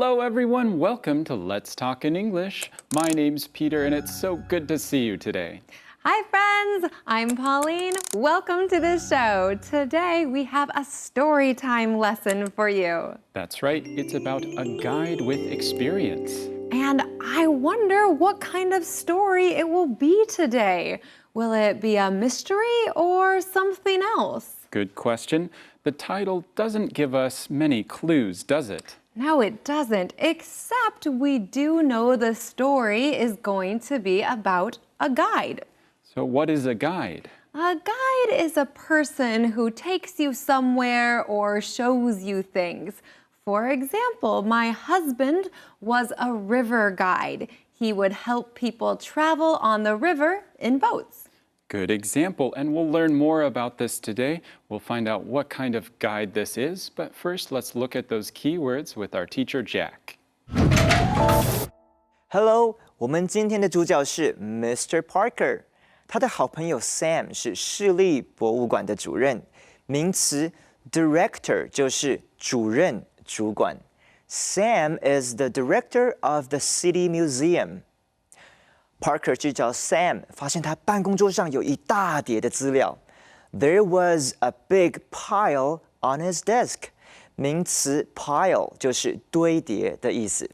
Hello, everyone. Welcome to Let's Talk in English. My name's Peter, and it's so good to see you today. Hi, friends. I'm Pauline. Welcome to the show. Today, we have a story time lesson for you. That's right. It's about a guide with experience. And I wonder what kind of story it will be today. Will it be a mystery or something else? Good question. The title doesn't give us many clues, does it? No, it doesn't, except we do know the story is going to be about a guide. So what is a guide? A guide is a person who takes you somewhere or shows you things. For example, my husband was a river guide. He would help people travel on the river in boats. Good example, and we'll learn more about this today. We'll find out what kind of guide this is, but first let's look at those keywords with our teacher Jack. Hello， 我们今天的主角是 Mr. Parker， 他的好朋友 Sam 是市立博物馆的主任，名词 Director 就是主任、主管。Sam is the director of the City Museum。Parker 去找 Sam， 发现他办公桌上有一大叠的资料。There was a big pile on his desk。名词 pile 就是堆叠的意思。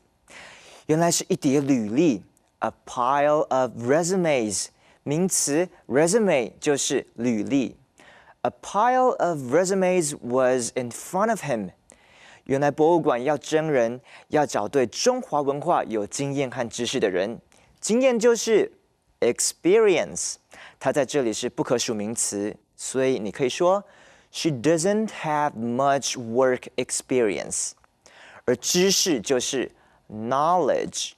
原来是一叠履历 ，a pile of resumes。名词 resume 就是履历。A pile of resumes was in front of him。原来博物馆要征人，要找对中华文化有经验和知识的人。经验就是 experience， 它在这里是不可数名词，所以你可以说 She doesn't have much work experience。而知识就是 knowledge，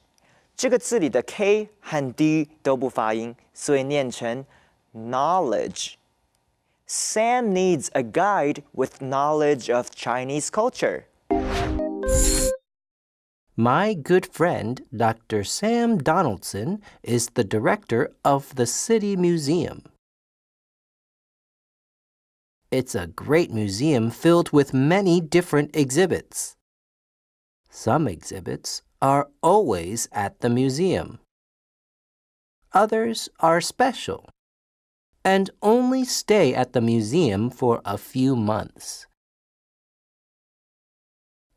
这个字里的 k 和 d 都不发音，所以念成 knowledge。Sam needs a guide with knowledge of Chinese culture。My good friend, Dr. Sam Donaldson, is the director of the City Museum. It's a great museum filled with many different exhibits. Some exhibits are always at the museum. Others are special and only stay at the museum for a few months.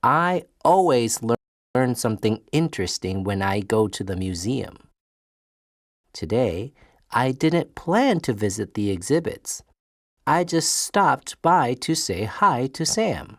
I always learn something interesting when I go to the museum. Today, I didn't plan to visit the exhibits. I just stopped by to say hi to Sam.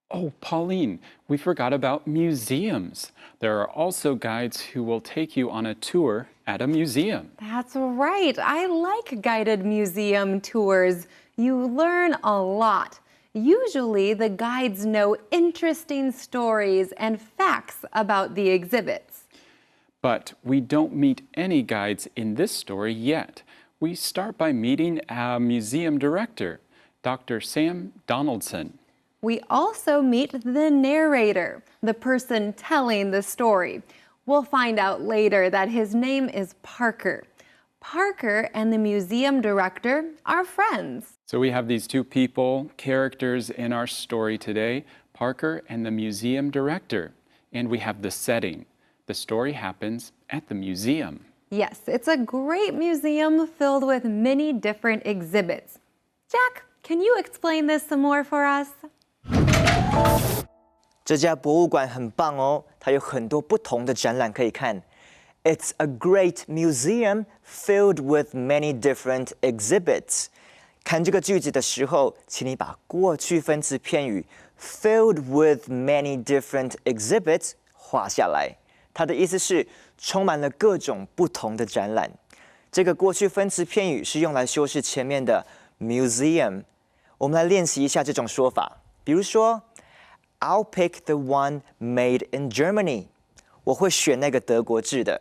Oh, Pauline, we forgot about museums. There are also guides who will take you on a tour at a museum. That's right. I like guided museum tours. You learn a lot. Usually, the guides know interesting stories and facts about the exhibits. But we don't meet any guides in this story yet. We start by meeting a museum director, Dr. Sam Donaldson. We also meet the narrator, the person telling the story. We'll find out later that his name is Parker. Parker and the museum director are friends. So we have these two people, characters in our story today, Parker and the museum director. And we have the setting. The story happens at the museum. Yes, it's a great museum filled with many different exhibits. Jack, can you explain this some more for us? 这家博物馆很棒哦，它有很多不同的展览可以看。It's a great museum filled with many different exhibits. 看这个句子的时候，请你把过去分词片语 filled with many different exhibits 画下来。它的意思是充满了各种不同的展览。这个过去分词片语是用来修饰前面的 museum。我们来练习一下这种说法，比如说 I'll pick the one made in Germany。我会选那个德国制的。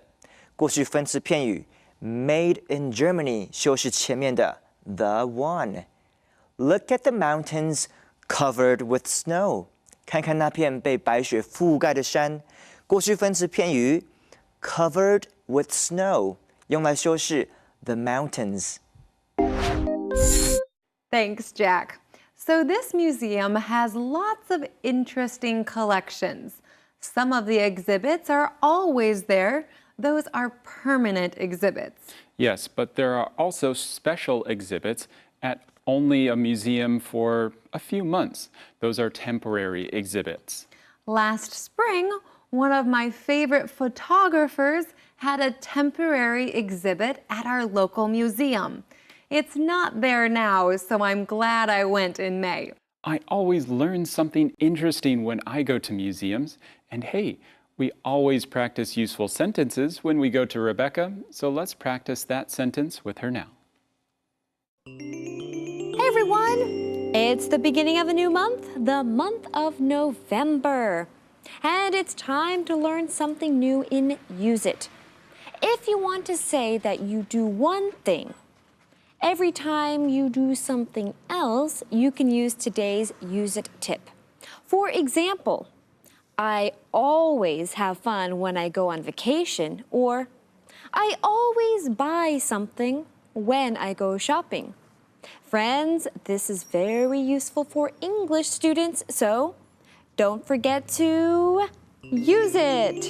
过去分词片语 made in Germany 修饰前面的 the one。Look at the mountains covered with snow。看看那片被白雪覆盖的山。过去分词片语 covered with snow 用来修饰 the mountains。Thanks, Jack. So this museum has lots of interesting collections. Some of the exhibits are always there. Those are permanent exhibits. Yes, but there are also special exhibits at only a museum for a few months. Those are temporary exhibits. Last spring, one of my favorite photographers had a temporary exhibit at our local museum. It's not there now, so I'm glad I went in May. I always learn something interesting when I go to museums. And hey, we always practice useful sentences when we go to Rebecca, so let's practice that sentence with her now. Hey everyone! It's the beginning of a new month, the month of November. And it's time to learn something new in Use It. If you want to say that you do one thing, every time you do something else, you can use today's Use It tip. For example, I always have fun when I go on vacation, or I always buy something when I go shopping. Friends, this is very useful for English students, so don't forget to use it.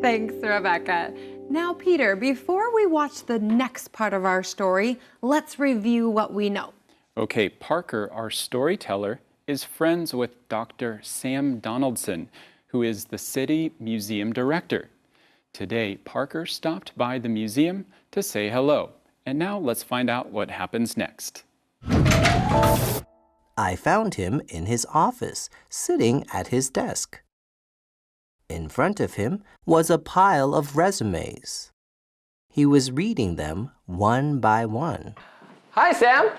Thanks, Rebecca. Now, Peter, before we watch the next part of our story, let's review what we know. Okay, Parker, our storyteller, is friends with Dr. Sam Donaldson, who is the city museum director. Today, Parker stopped by the museum to say hello. And now let's find out what happens next. I found him in his office, sitting at his desk. In front of him was a pile of resumes. He was reading them one by one. Hi, Sam.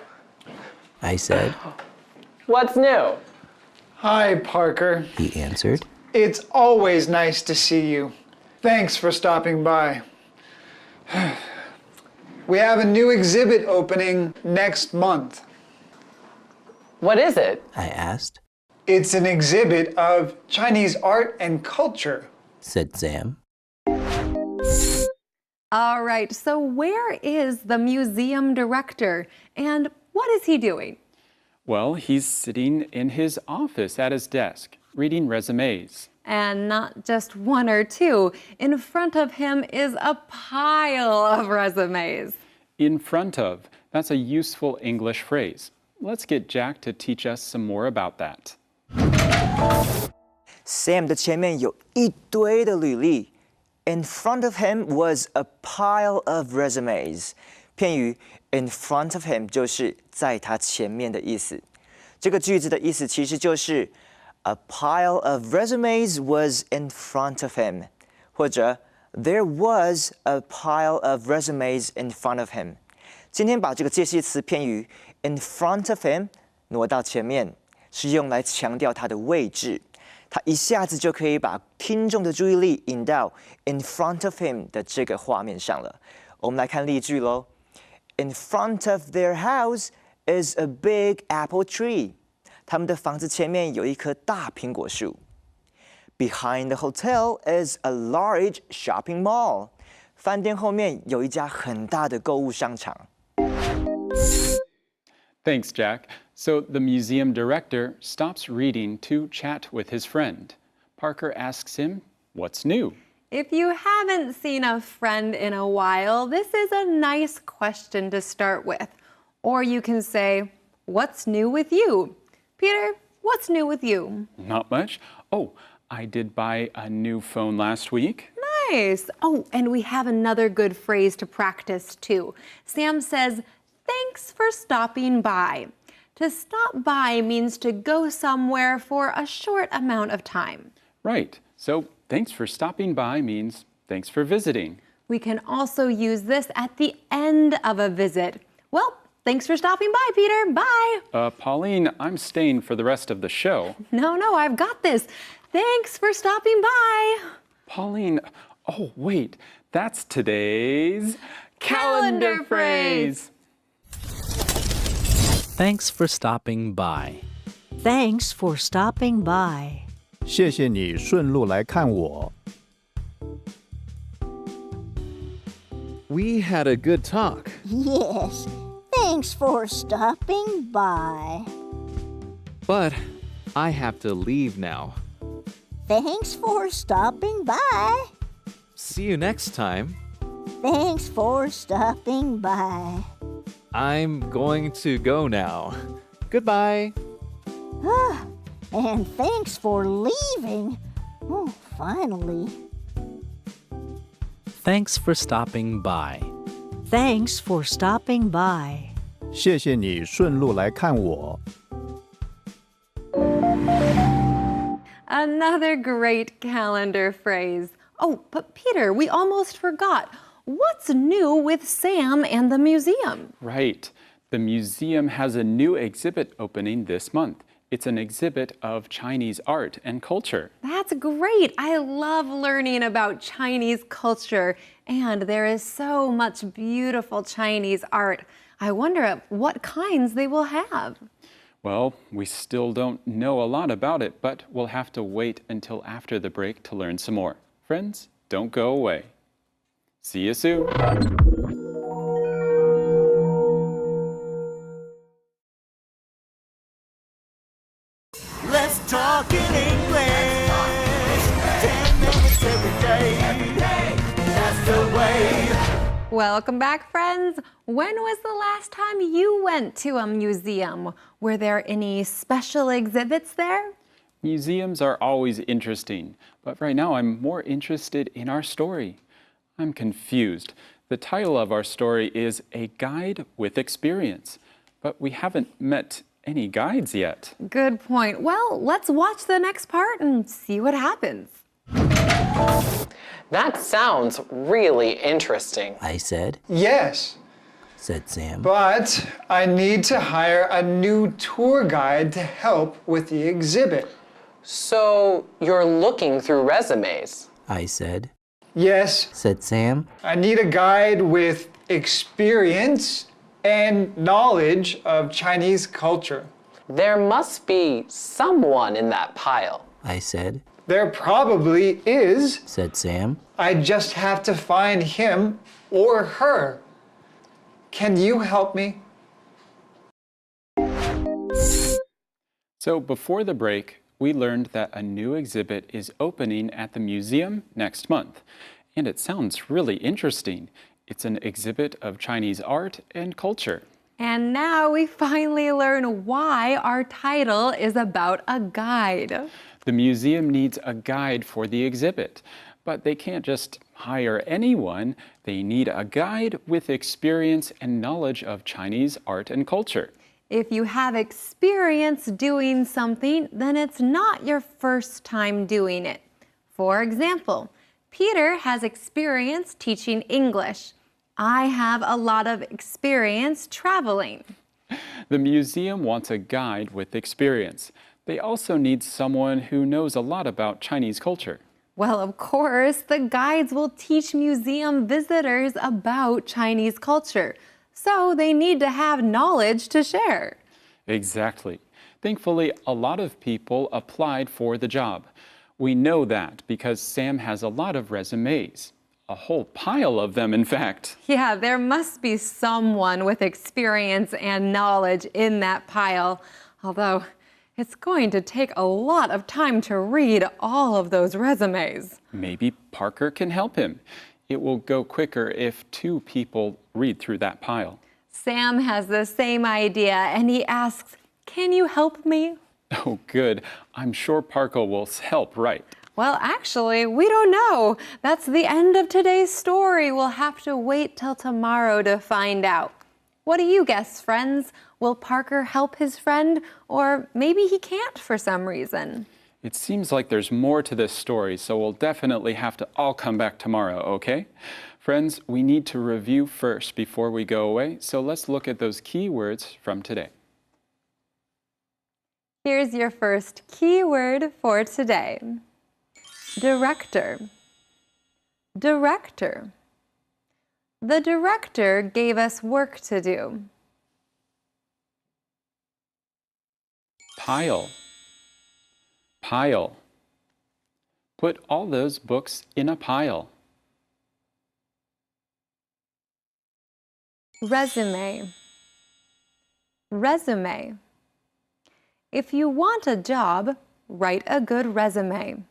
I said, What's new? Hi, Parker. he answered. It's always nice to see you. Thanks for stopping by. We have a new exhibit opening next month. What is it? I asked, It's an exhibit of Chinese art and culture. said Sam. All right, so where is the museum director and what is he doing? Well, he's sitting in his office at his desk, reading resumes. And not just one or two. In front of him is a pile of resumes. In front of, that's a useful English phrase. Let's get Jack to teach us some more about that. Sam 的前面有一堆的履历。In front of him was a pile of resumes. 片语 in front of him 就是在他前面的意思。这个句子的意思其实就是 a pile of resumes was in front of him， 或者 there was a pile of resumes in front of him。今天把这个介系词片语 in front of him 挪到前面，是用来强调它的位置。他一下子就可以把听众的注意力引到 in front of him 的这个画面上了。我们来看例句喽。In front of their house is a big apple tree. 他们的房子前面有一棵大苹果树。Behind the hotel is a large shopping mall. 饭店后面有一家很大的购物商场。Thanks, Jack. So the museum director stops reading to chat with his friend. Parker asks him, "What's new?" If you haven't seen a friend in a while, this is a nice question to start with. Or you can say, "What's new with you?" Peter, what's new with you? Not much. Oh, I did buy a new phone last week. Nice. Oh, and we have another good phrase to practice too. Sam says, "Thanks for stopping by." To stop by means to go somewhere for a short amount of time. Right. So thanks for stopping by means thanks for visiting. We can also use this at the end of a visit. Well, thanks for stopping by, Peter. Bye. Pauline, I'm staying for the rest of the show. No, I've got this. Thanks for stopping by. Pauline, oh, wait, that's today's Calendar phrase. Thanks for stopping by. Thanks for stopping by. 谢谢你顺路来看我。 We had a good talk. Yes. Thanks for stopping by. But I have to leave now. Thanks for stopping by. See you next time. Thanks for stopping by. I'm going to go now. Goodbye. And thanks for leaving. Oh, finally. Thanks for stopping by. Thanks for stopping by. 谢谢你顺路来看我。 Another great calendar phrase. Oh, but Peter, we almost forgot. What's new with Sam and the museum? Right. The museum has a new exhibit opening this month. It's an exhibit of Chinese art and culture. That's great. I love learning about Chinese culture, and there is so much beautiful Chinese art. I wonder what kinds they will have. Well, we still don't know a lot about it, but we'll have to wait until after the break to learn some more. Friends, don't go away. See you soon. Let's talk in English. 10 minutes every day. That's the way. Welcome back, friends. When was the last time you went to a museum? Were there any special exhibits there? Museums are always interesting, but right now I'm more interested in our story. I'm confused. The title of our story is A Guide with Experience, but we haven't met any guides yet. Good point. Well, let's watch the next part and see what happens. That sounds really interesting. I said, Yes, said Sam. but I need to hire a new tour guide to help with the exhibit. So you're looking through resumes. I said, Yes, said Sam. I need a guide with experience and knowledge of Chinese culture. There must be someone in that pile. I said, There probably is. said Sam. I just have to find him or her. Can you help me? So before the break, we learned that a new exhibit is opening at the museum next month. And it sounds really interesting. It's an exhibit of Chinese art and culture. And now we finally learn why our title is about a guide. The museum needs a guide for the exhibit, but they can't just hire anyone. They need a guide with experience and knowledge of Chinese art and culture. If you have experience doing something, then it's not your first time doing it. For example, Peter has experience teaching English. I have a lot of experience traveling. The museum wants a guide with experience. They also need someone who knows a lot about Chinese culture. Well, of course, the guides will teach museum visitors about Chinese culture. So they need to have knowledge to share. Exactly. Thankfully, a lot of people applied for the job. We know that because Sam has a lot of resumes. A whole pile of them, in fact. Yeah, there must be someone with experience and knowledge in that pile. Although, it's going to take a lot of time to read all of those resumes. Maybe Parker can help him. It will go quicker if 2 people read through that pile. Sam has the same idea and he asks, "Can you help me?" Oh, good. I'm sure Parker will help, right? Well, actually, we don't know. That's the end of today's story. We'll have to wait till tomorrow to find out. What do you guess, friends? Will Parker help his friend? Or maybe he can't for some reason. It seems like there's more to this story, so we'll definitely have to all come back tomorrow, okay? Friends, we need to review first before we go away, so let's look at those key words from today. Here's your first keyword for today. Director. Director. The director gave us work to do. Pile. Pile. Put all those books in a pile. Resume. Resume. If you want a job, write a good resume.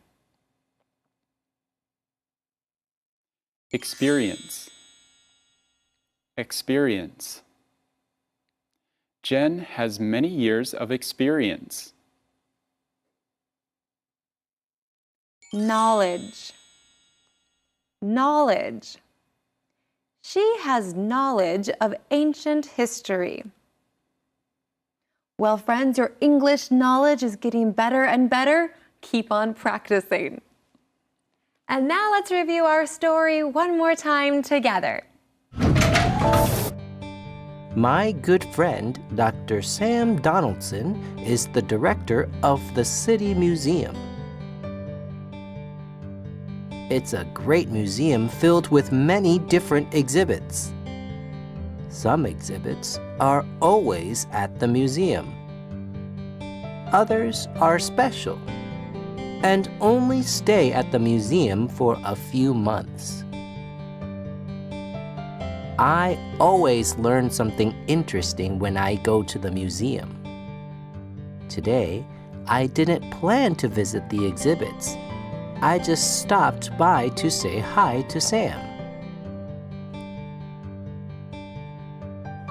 Experience. Experience. Jen has many years of experience. Knowledge. Knowledge. She has knowledge of ancient history. Well, friends, your English knowledge is getting better and better. Keep on practicing. And now let's review our story one more time together. My good friend, Dr. Sam Donaldson, is the director of the City Museum. It's a great museum filled with many different exhibits. Some exhibits are always at the museum. Others are special and only stay at the museum for a few months. I always learn something interesting when I go to the museum. Today, I didn't plan to visit the exhibits. I just stopped by to say hi to Sam.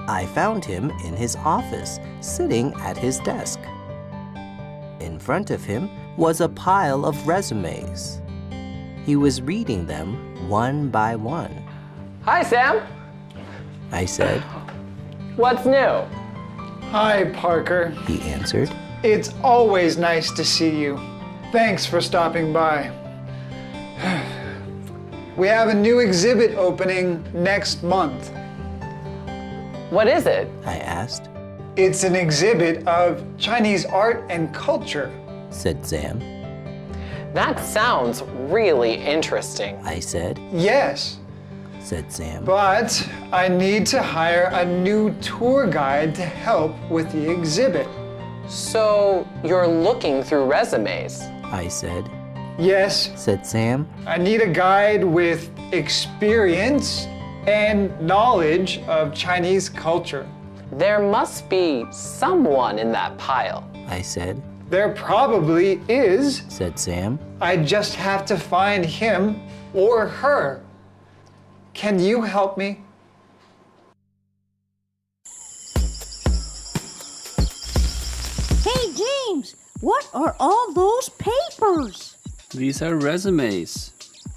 I found him in his office, sitting at his desk. In front of him was a pile of resumes. He was reading them one by one. Hi, Sam. I said. What's new? Hi, Parker. He answered. It's always nice to see you. Thanks for stopping by. We have a new exhibit opening next month. What is it? I asked. It's an exhibit of Chinese art and culture, said Sam. That sounds really interesting. I said. Yes, said Sam. but I need to hire a new tour guide to help with the exhibit. So you're looking through resumes? I said. Yes, said Sam. I need a guide with experience and knowledge of Chinese culture. There must be someone in that pile. I said. There probably is, said Sam. I just have to find him or her. Can you help me? Hey, James, what are all those papers? These are resumes.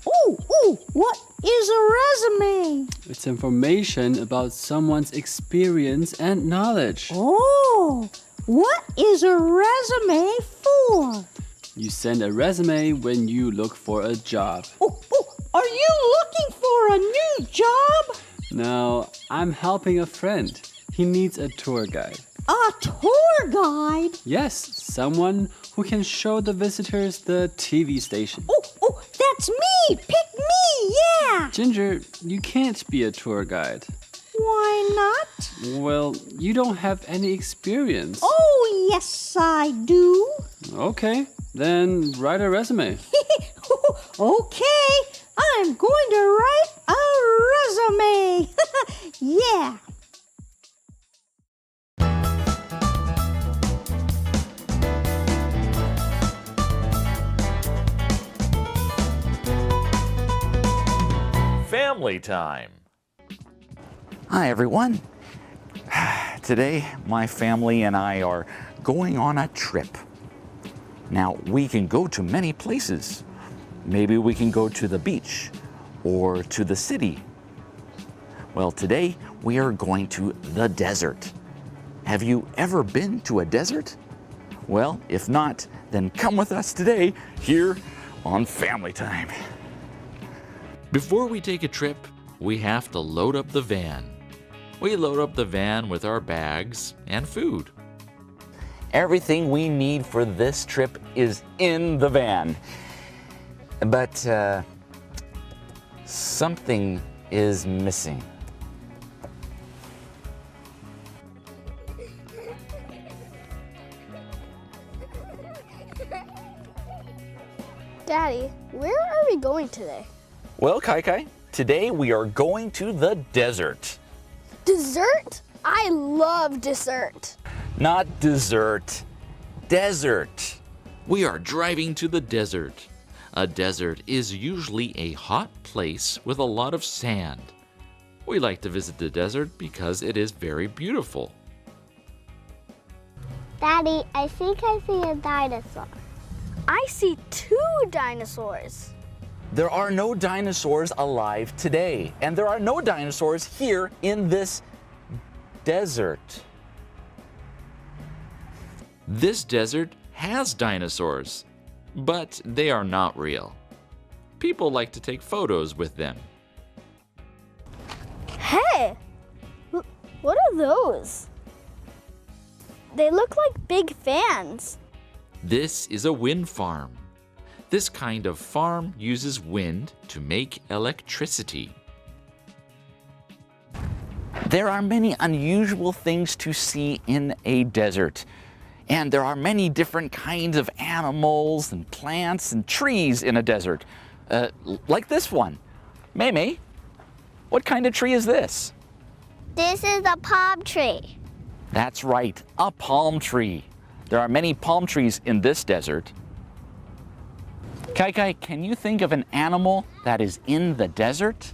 Ooh, what is a resume? It's information about someone's experience and knowledge. Oh, what is a resume for? You send a resume when you look for a job. Oh, are you looking for a new job? Now, I'm helping a friend. He needs a tour guide. A tour guide? Yes, someone who can show the visitors the TV station. Oh, that's me! Pick me, yeah! Ginger, you can't be a tour guide. Why not? Well, you don't have any experience. Oh, yes, I do. Okay, then write a resume. Okay, I'm going to write a resume. Yeah. Family time. Hi, everyone. Today, my family and I are going on a trip. Now, we can go to many places. Maybe we can go to the beach or to the city. Well, today we are going to the desert. Have you ever been to a desert? Well, if not, then come with us today here on Family Time. Before we take a trip, we have to load up the van. We load up the van with our bags and food. Everything we need for this trip is in the van. But something is missing. Daddy, where are we going today? Well, Kai Kai, today we are going to the desert. Dessert? I love dessert. Not dessert, desert. We are driving to the desert. A desert is usually a hot place with a lot of sand. We like to visit the desert because it is very beautiful. Daddy, I think I see a dinosaur. I see 2 dinosaurs. There are no dinosaurs alive today, and there are no dinosaurs here in this desert. This desert has dinosaurs, but they are not real. People like to take photos with them. Hey, what are those? They look like big fans. This is a wind farm. This kind of farm uses wind to make electricity. There are many unusual things to see in a desert. And there are many different kinds of animals and plants and trees in a desert. Like this one. Mei, what kind of tree is this? This is a palm tree. That's right, a palm tree. There are many palm trees in this desert. Kai, can you think of an animal that is in the desert?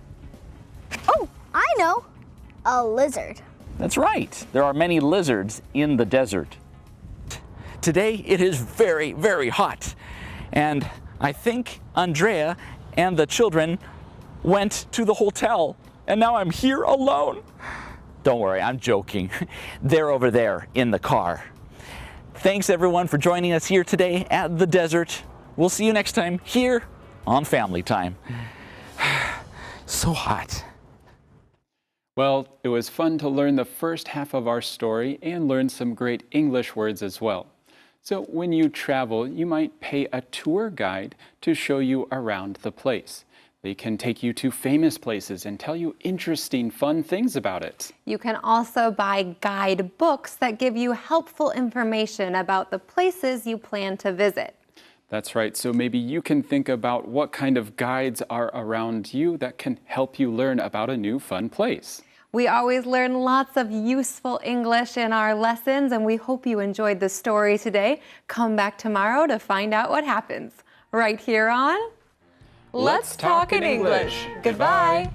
Oh, I know. A lizard. That's right. There are many lizards in the desert. Today it is very, very hot. And I think Andrea and the children went to the hotel, and now I'm here alone. Don't worry, I'm joking. They're over there in the car. Thanks everyone for joining us here today at the desert. We'll see you next time here on Family Time. So hot. Well, it was fun to learn the first half of our story and learn some great English words as well. So when you travel, you might pay a tour guide to show you around the place. They can take you to famous places and tell you interesting, fun things about it. You can also buy guide books that give you helpful information about the places you plan to visit. That's right. So maybe you can think about what kind of guides are around you that can help you learn about a new fun place. We always learn lots of useful English in our lessons, and we hope you enjoyed the story today. Come back tomorrow to find out what happens. Right here on Let's Talk in English. Goodbye.